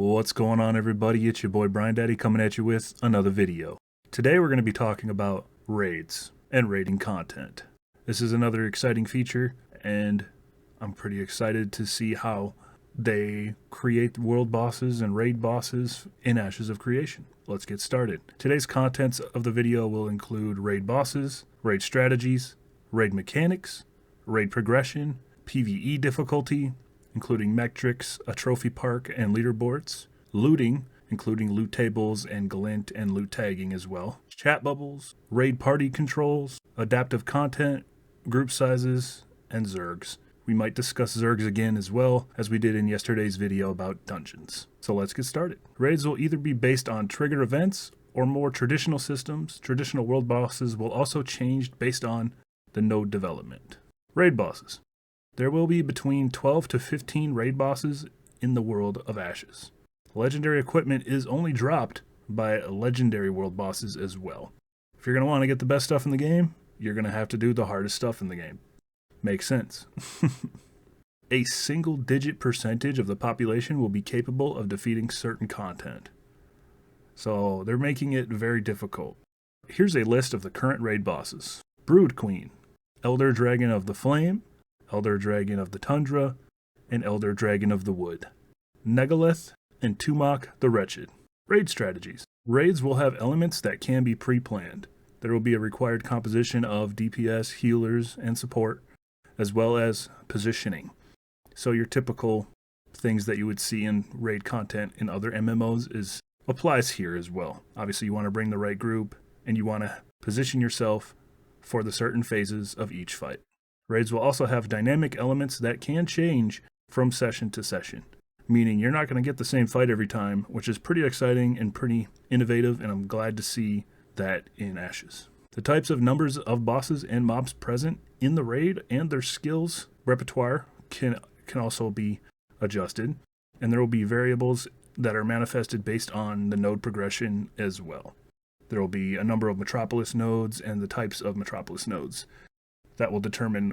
What's going on, everybody? It's your boy BrianDaddy coming at you with another video. Today we're going to be talking about raids and raiding content. This is another exciting feature, and I'm pretty excited to see how they create world bosses and raid bosses in Ashes of Creation. Let's get started. Today's contents of the video will include raid bosses, raid strategies, raid mechanics, raid progression, PvE difficulty, including metrics, a trophy park, and leaderboards, looting, including loot tables and glint and loot tagging as well, chat bubbles, raid party controls, adaptive content, group sizes, and Zergs. We might discuss Zergs again as well, as we did in yesterday's video about dungeons. So let's get started. Raids will either be based on trigger events or more traditional systems. Traditional world bosses will also change based on the node development. Raid bosses. There will be between 12 to 15 raid bosses in the world of Ashes. Legendary equipment is only dropped by legendary world bosses as well. If you're going to want to get the best stuff in the game, you're going to have to do the hardest stuff in the game. Makes sense. A single-digit percentage of the population will be capable of defeating certain content. So they're making it very difficult. Here's a list of the current raid bosses. Brood Queen, Elder Dragon of the Flame, Elder Dragon of the Tundra, and Elder Dragon of the Wood. Negalith and Tumok the Wretched. Raid strategies. Raids will have elements that can be pre-planned. There will be a required composition of DPS, healers, and support, as well as positioning. So your typical things that you would see in raid content in other MMOs applies here as well. Obviously you want to bring the right group, and you want to position yourself for the certain phases of each fight. Raids will also have dynamic elements that can change from session to session, meaning you're not going to get the same fight every time, which is pretty exciting and pretty innovative, and I'm glad to see that in Ashes. The types of numbers of bosses and mobs present in the raid and their skills repertoire can also be adjusted, and there will be variables that are manifested based on the node progression as well. There will be a number of Metropolis nodes and the types of Metropolis nodes that will determine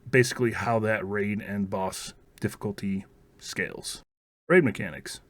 basically how that raid and boss difficulty scales. Raid mechanics.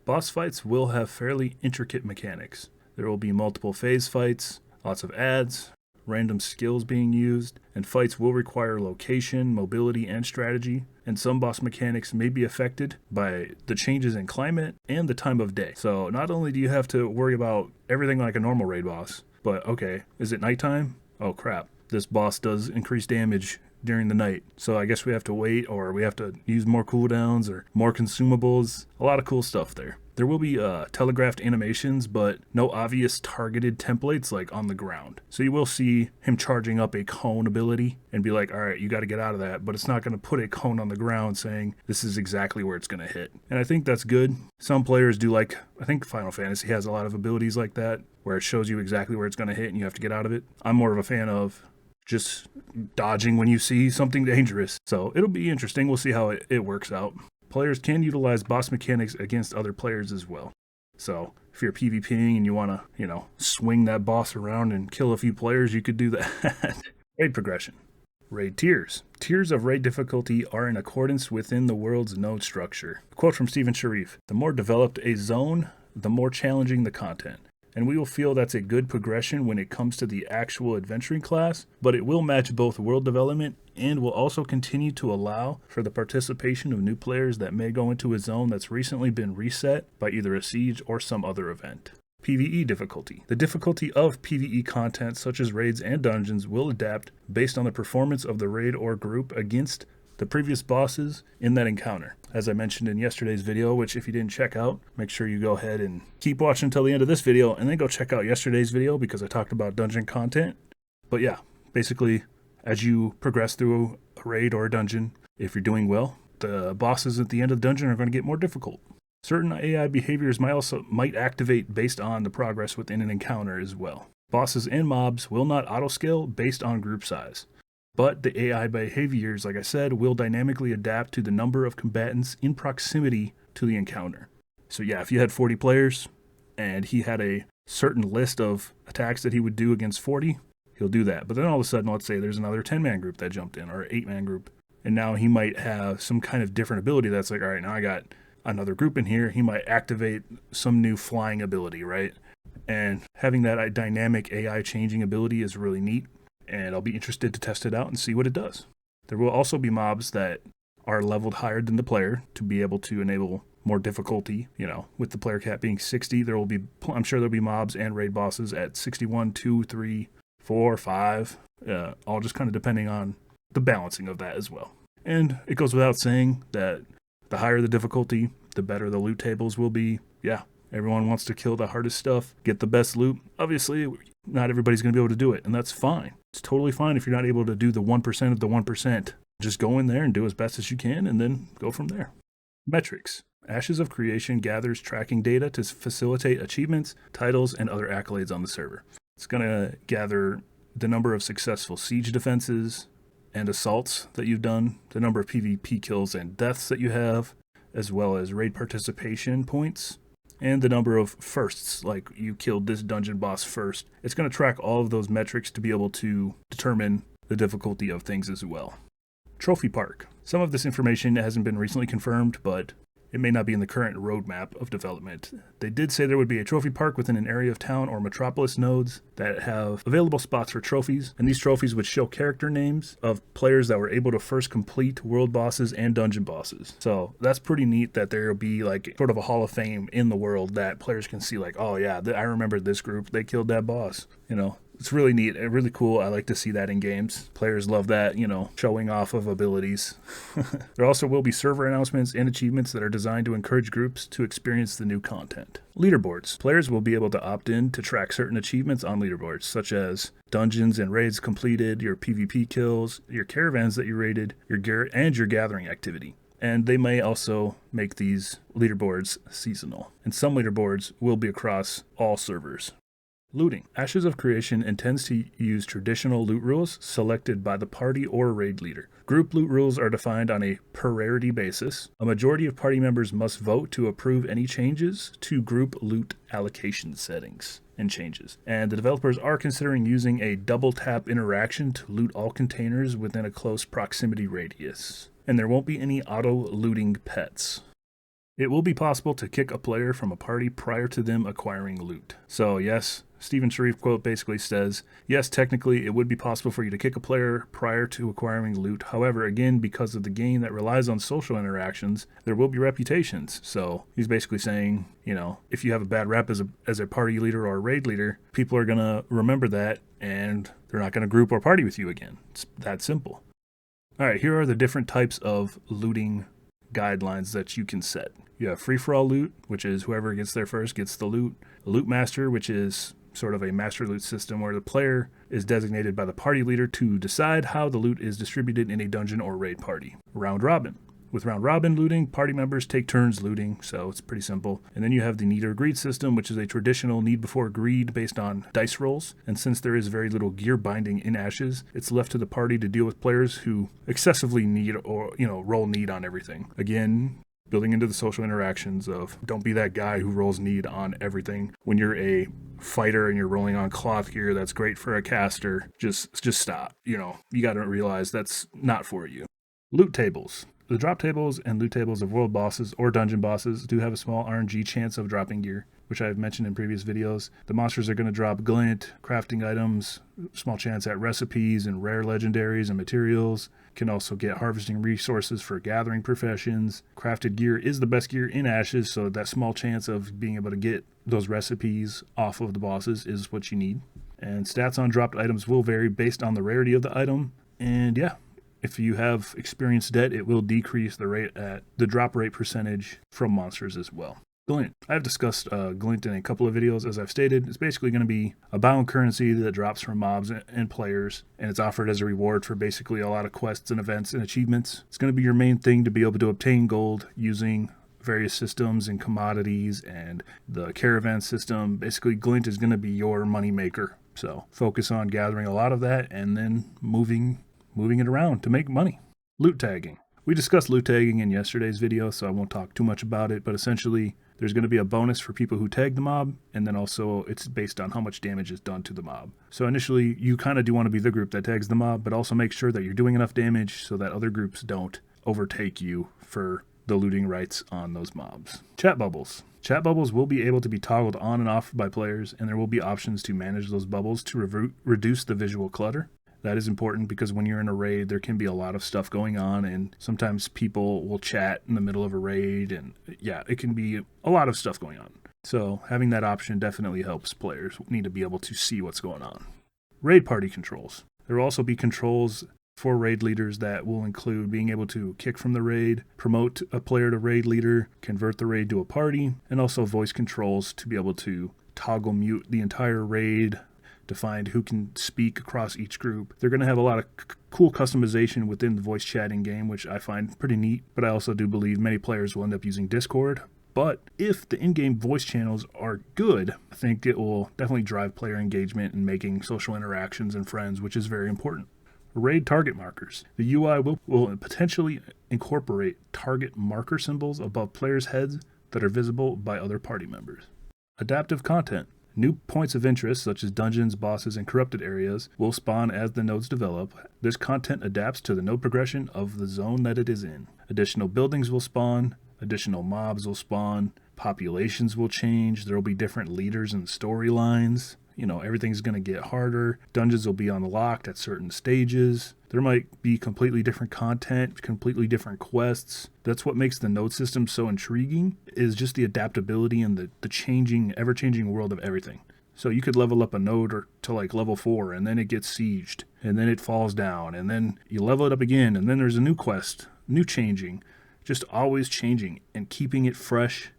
Boss fights will have fairly intricate mechanics. There will be multiple phase fights, lots of adds, random skills being used, and fights will require location, mobility, and strategy, and some boss mechanics may be affected by the changes in climate and the time of day. So not only do you have to worry about everything like a normal raid boss, but okay, is it nighttime? Oh crap. This boss does increase damage during the night, so I guess we have to wait, or we have to use more cooldowns or more consumables. A lot of cool stuff there. There will be telegraphed animations, but no obvious targeted templates like on the ground. So you will see him charging up a cone ability and be like, all right, you got to get out of that, but it's not going to put a cone on the ground saying this is exactly where it's going to hit. And I think that's good. Some players do like, I think Final Fantasy has a lot of abilities like that, where it shows you exactly where it's going to hit and you have to get out of it. I'm more of a fan of just dodging when you see something dangerous. So it'll be interesting. We'll see how it works out. Players can utilize boss mechanics against other players as well. So if you're PvPing and you want to, swing that boss around and kill a few players, you could do that. Raid progression. Raid tiers. Tiers of raid difficulty are in accordance within the world's node structure. A quote from Stephen Sharif: "The more developed a zone, the more challenging the content. And we will feel that's a good progression when it comes to the actual adventuring class, but it will match both world development and will also continue to allow for the participation of new players that may go into a zone that's recently been reset by either a siege or some other event." PvE difficulty. The difficulty of PvE content such as raids and dungeons will adapt based on the performance of the raid or group against the previous bosses in that encounter. As I mentioned in yesterday's video, which if you didn't check out, make sure you go ahead and keep watching until the end of this video and then go check out yesterday's video because I talked about dungeon content. But yeah, basically as you progress through a raid or a dungeon, if you're doing well, the bosses at the end of the dungeon are going to get more difficult. Certain AI behaviors might activate based on the progress within an encounter as well. Bosses and mobs will not auto-scale based on group size. But the AI behaviors, like I said, will dynamically adapt to the number of combatants in proximity to the encounter. So yeah, if you had 40 players and he had a certain list of attacks that he would do against 40, he'll do that. But then all of a sudden, let's say there's another 10-man group that jumped in, or an 8-man group, and now he might have some kind of different ability that's like, all right, now I got another group in here, he might activate some new flying ability, right? And having that dynamic AI changing ability is really neat, and I'll be interested to test it out and see what it does. There will also be mobs that are leveled higher than the player to be able to enable more difficulty. With the player cap being 60, I'm sure there'll be mobs and raid bosses at 61, 2, 3, 4, 5, all just kind of depending on the balancing of that as well. And it goes without saying that the higher the difficulty, the better the loot tables will be. Yeah, everyone wants to kill the hardest stuff, get the best loot. Obviously, not everybody's going to be able to do it, and that's fine. It's totally fine if you're not able to do the 1% of the 1%. Just go in there and do as best as you can, and then go from there. Metrics. Ashes of Creation gathers tracking data to facilitate achievements, titles, and other accolades on the server. It's going to gather the number of successful siege defenses and assaults that you've done, the number of PvP kills and deaths that you have, as well as raid participation points, and the number of firsts, like you killed this dungeon boss first. It's going to track all of those metrics to be able to determine the difficulty of things as well. Trophy Park. Some of this information hasn't been recently confirmed, but it may not be in the current roadmap of development. They did say there would be a trophy park within an area of town or metropolis nodes that have available spots for trophies, and these trophies would show character names of players that were able to first complete world bosses and dungeon bosses. So that's pretty neat that there will be like sort of a hall of fame in the world that players can see, like, oh yeah, I remember this group, they killed that boss. It's really neat and really cool. I like to see that in games. Players love that, showing off of abilities. There also will be server announcements and achievements that are designed to encourage groups to experience the new content. Leaderboards. Players will be able to opt in to track certain achievements on leaderboards, such as dungeons and raids completed, your PvP kills, your caravans that you raided, your gathering activity. And they may also make these leaderboards seasonal. And some leaderboards will be across all servers. Looting. Ashes of Creation intends to use traditional loot rules selected by the party or raid leader. Group loot rules are defined on a per rarity basis. A majority of party members must vote to approve any changes to group loot allocation settings and changes. And the developers are considering using a double tap interaction to loot all containers within a close proximity radius. And there won't be any auto looting pets. It will be possible to kick a player from a party prior to them acquiring loot. So yes, Stephen Sharif quote basically says, yes, technically it would be possible for you to kick a player prior to acquiring loot. However, again, because of the game that relies on social interactions, there will be reputations. So he's basically saying, if you have a bad rep as a party leader or a raid leader, people are going to remember that and they're not going to group or party with you again. It's that simple. All right, here are the different types of looting guidelines that you can set. You have free-for-all loot, which is whoever gets there first gets the loot. A loot master, which is sort of a master loot system where the player is designated by the party leader to decide how the loot is distributed in a dungeon or raid party. Round robin. With round robin looting, party members take turns looting, so it's pretty simple. And then you have the need or greed system, which is a traditional need before greed based on dice rolls. And since there is very little gear binding in Ashes, it's left to the party to deal with players who excessively need or, roll need on everything. Again, building into the social interactions of don't be that guy who rolls need on everything. When you're a fighter and you're rolling on cloth gear, that's great for a caster. Just stop. You got to realize that's not for you. Loot tables. The drop tables and loot tables of world bosses or dungeon bosses do have a small RNG chance of dropping gear, which I've mentioned in previous videos. The monsters are going to drop glint, crafting items, small chance at recipes and rare legendaries and materials. Can also get harvesting resources for gathering professions. Crafted gear is the best gear in Ashes, so that small chance of being able to get those recipes off of the bosses is what you need. And stats on dropped items will vary based on the rarity of the item. And yeah, if you have experienced debt, it will decrease the drop rate percentage from monsters as well. Glint. I've discussed Glint in a couple of videos. As I've stated, it's basically going to be a bound currency that drops from mobs and players, and it's offered as a reward for basically a lot of quests and events and achievements. It's going to be your main thing to be able to obtain gold using various systems and commodities and the caravan system. Basically, Glint is going to be your money maker. So focus on gathering a lot of that and then moving it around to make money. Loot tagging. We discussed loot tagging in yesterday's video, so I won't talk too much about it, but essentially there's going to be a bonus for people who tag the mob, and then also it's based on how much damage is done to the mob. So initially you kind of do want to be the group that tags the mob, but also make sure that you're doing enough damage so that other groups don't overtake you for the looting rights on those mobs. Chat bubbles. Chat bubbles will be able to be toggled on and off by players, and there will be options to manage those bubbles to reduce the visual clutter. That is important because when you're in a raid, there can be a lot of stuff going on, and sometimes people will chat in the middle of a raid, and yeah, it can be a lot of stuff going on. So having that option definitely helps players need to be able to see what's going on. Raid party controls. There will also be controls for raid leaders that will include being able to kick from the raid, promote a player to raid leader, convert the raid to a party, and also voice controls to be able to toggle mute the entire raid, define who can speak across each group. They're going to have a lot of cool customization within the voice chatting game, which I find pretty neat, but I also do believe many players will end up using Discord. But if the in-game voice channels are good, I think it will definitely drive player engagement and making social interactions and friends, which is very important. Raid target markers. The UI will potentially incorporate target marker symbols above players' heads that are visible by other party members. Adaptive content. New points of interest, such as dungeons, bosses, and corrupted areas, will spawn as the nodes develop. This content adapts to the node progression of the zone that it is in. Additional buildings will spawn. Additional mobs will spawn. Populations will change. There will be different leaders and storylines. Everything's going to get harder. Dungeons will be unlocked at certain stages. There might be completely different content, completely different quests. That's what makes the node system so intriguing, is just the adaptability and the changing, ever-changing world of everything. So you could level up a node to like level 4, and then it gets sieged, and then it falls down, and then you level it up again, and then there's a new quest, new changing, just always changing and keeping it fresh,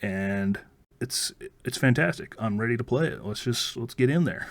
and it's fantastic. I'm ready to play it. Let's get in there.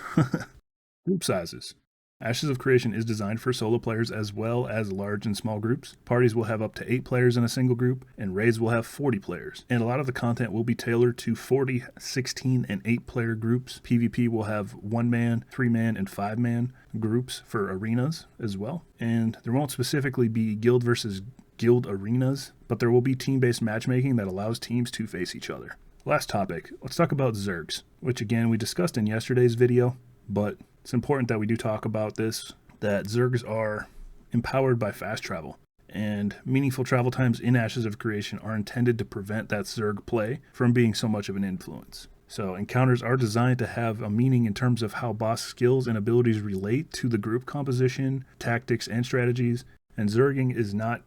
Group sizes. Ashes of Creation is designed for solo players as well as large and small groups. Parties will have up to 8 players in a single group, and raids will have 40 players. And a lot of the content will be tailored to 40, 16, and 8-player groups. PvP will have 1-man, 3-man, and 5-man groups for arenas as well. And there won't specifically be guild versus guild arenas, but there will be team-based matchmaking that allows teams to face each other. Last topic, let's talk about Zergs, which again we discussed in yesterday's video, but it's important that we do talk about this, that Zergs are empowered by fast travel, and meaningful travel times in Ashes of Creation are intended to prevent that Zerg play from being so much of an influence. So encounters are designed to have a meaning in terms of how boss skills and abilities relate to the group composition, tactics, and strategies, and Zerging is not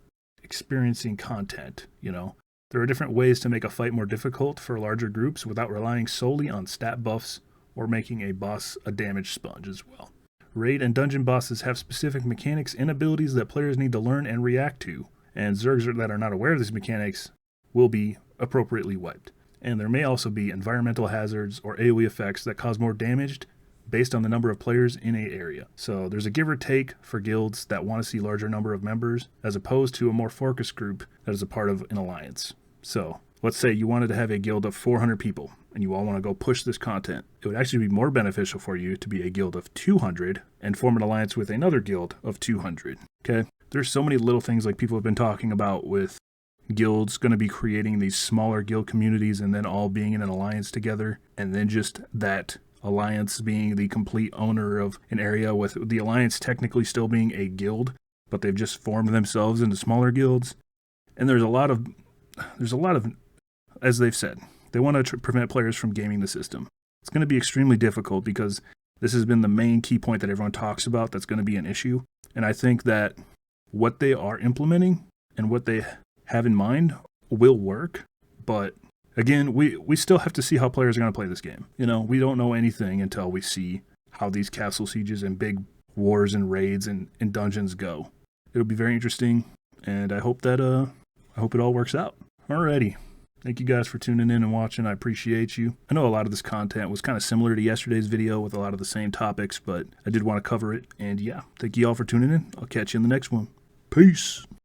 experiencing content, There are different ways to make a fight more difficult for larger groups without relying solely on stat buffs or making a boss a damage sponge as well. Raid and dungeon bosses have specific mechanics and abilities that players need to learn and react to, and Zergs that are not aware of these mechanics will be appropriately wiped. And there may also be environmental hazards or AoE effects that cause more damage based on the number of players in an area. So there's a give or take for guilds that want to see larger number of members, as opposed to a more focused group that is a part of an alliance. So let's say you wanted to have a guild of 400 people and you all want to go push this content. It would actually be more beneficial for you to be a guild of 200 and form an alliance with another guild of 200. Okay? There's so many little things like people have been talking about with guilds going to be creating these smaller guild communities and then all being in an alliance together, and then just that alliance being the complete owner of an area, with the alliance technically still being a guild, but they've just formed themselves into smaller guilds. And there's a lot of, as they've said, they want to prevent players from gaming the system. It's going to be extremely difficult because this has been the main key point that everyone talks about that's going to be an issue. And I think that what they are implementing and what they have in mind will work. But again, we still have to see how players are going to play this game. We don't know anything until we see how these castle sieges and big wars and raids and dungeons go. It'll be very interesting, and I hope it all works out. Alrighty. Thank you guys for tuning in and watching. I appreciate you. I know a lot of this content was kind of similar to yesterday's video with a lot of the same topics, but I did want to cover it. And yeah, thank you all for tuning in. I'll catch you in the next one. Peace.